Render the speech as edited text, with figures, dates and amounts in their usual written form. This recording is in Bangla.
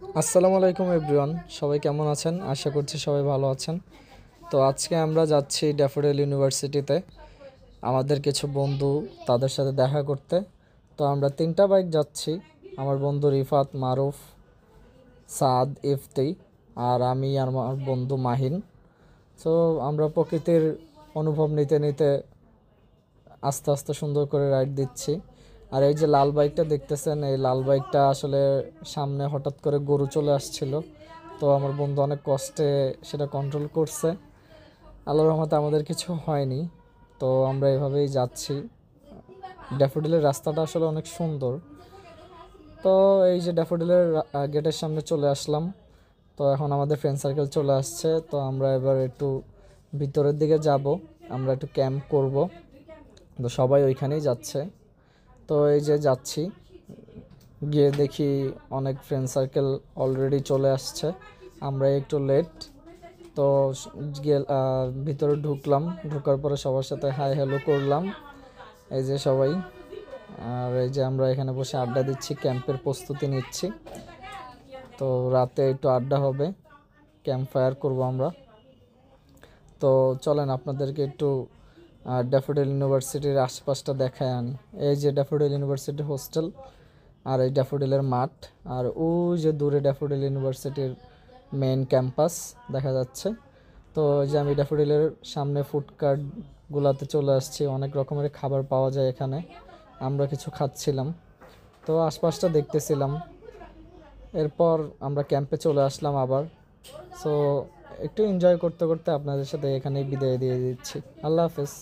আসসালামু আলাইকুম এভরিওয়ান, সবাই কেমন আছেন? আশা করছি সবাই ভালো আছেন। তো আজকে আমরা যাচ্ছি ড্যাফোডিল ইউনিভার্সিটিতে আমাদের কিছু বন্ধু তাদের সাথে দেখা করতে। তো আমরা তিনটা বাইক যাচ্ছি, আমার বন্ধু রিফাত, মারুফ, সাদ, ইফতি, আর আমি আর আমার বন্ধু মাহিন। তো আমরা প্রকৃতির অনুভব নিতে নিতে আস্তে আস্তে সুন্দর করে রাইড দিচ্ছি। আর এই যে লাল বাইকটা দেখতেছেন, এই লাল বাইকটা আসলে সামনে হঠাৎ করে গরু চলে আসছিল, তো আমার বন্ধু অনেক কষ্টে সেটা কন্ট্রোল করছে। আল্লাহর রহমতে আমাদের কিছু হয়নি। তো আমরা এভাবেই যাচ্ছি। ড্যাফোডিলের রাস্তাটা আসলে অনেক সুন্দর। তো এই যে ড্যাফোডিলের গেটের সামনে চলে আসলাম। তো এখন আমাদের ফ্রেন্ড সার্কেল চলে আসছে, তো আমরা এবার একটু ভিতরের দিকে যাব, আমরা একটু ক্যাম্প করব। তো সবাই ওইখানেই যাচ্ছে। তো এই যে যাচ্ছি, গিয়ে দেখি অনেক ফ্রেন্ড সার্কেল অলরেডি চলে আসছে, আমরা একটু লেট। তো ভিতরে ঢুকলাম, ঢোকার পরে সবার সাথে হাই হ্যালো করলাম, এই যে সবাই। আর এই যে আমরা এখানে বসে আড্ডা দিচ্ছি, ক্যাম্পের প্রস্তুতি নিচ্ছি। তো রাতে একটু আড্ডা হবে, ক্যাম্প ফায়ার করবো আমরা। তো চলেন আপনাদেরকে একটু ড্যাফোডিল ইউনিভার্সিটির আশপাশটা দেখায় আনি। এই যে ড্যাফোডিল ইউনিভার্সিটি হোস্টেল, আর এই ড্যাফোডিলের মাঠ, আর ওই যে দূরে ড্যাফোডিল ইউনিভার্সিটির মেইন ক্যাম্পাস দেখা যাচ্ছে। তো এই যে আমি ড্যাফোডিলের সামনে ফুডকার্টগুলোতে চলে আসছি, অনেক রকমের খাবার পাওয়া যায় এখানে। আমরা কিছু খাচ্ছিলাম, তো আশপাশটা দেখতেছিলাম। এরপর আমরা ক্যাম্পে চলে আসলাম আবার। সো একটু এনজয় করতে করতে আপনাদের সাথে এখানেই বিদায় দিয়ে দিচ্ছি। আল্লাহ হাফেজ।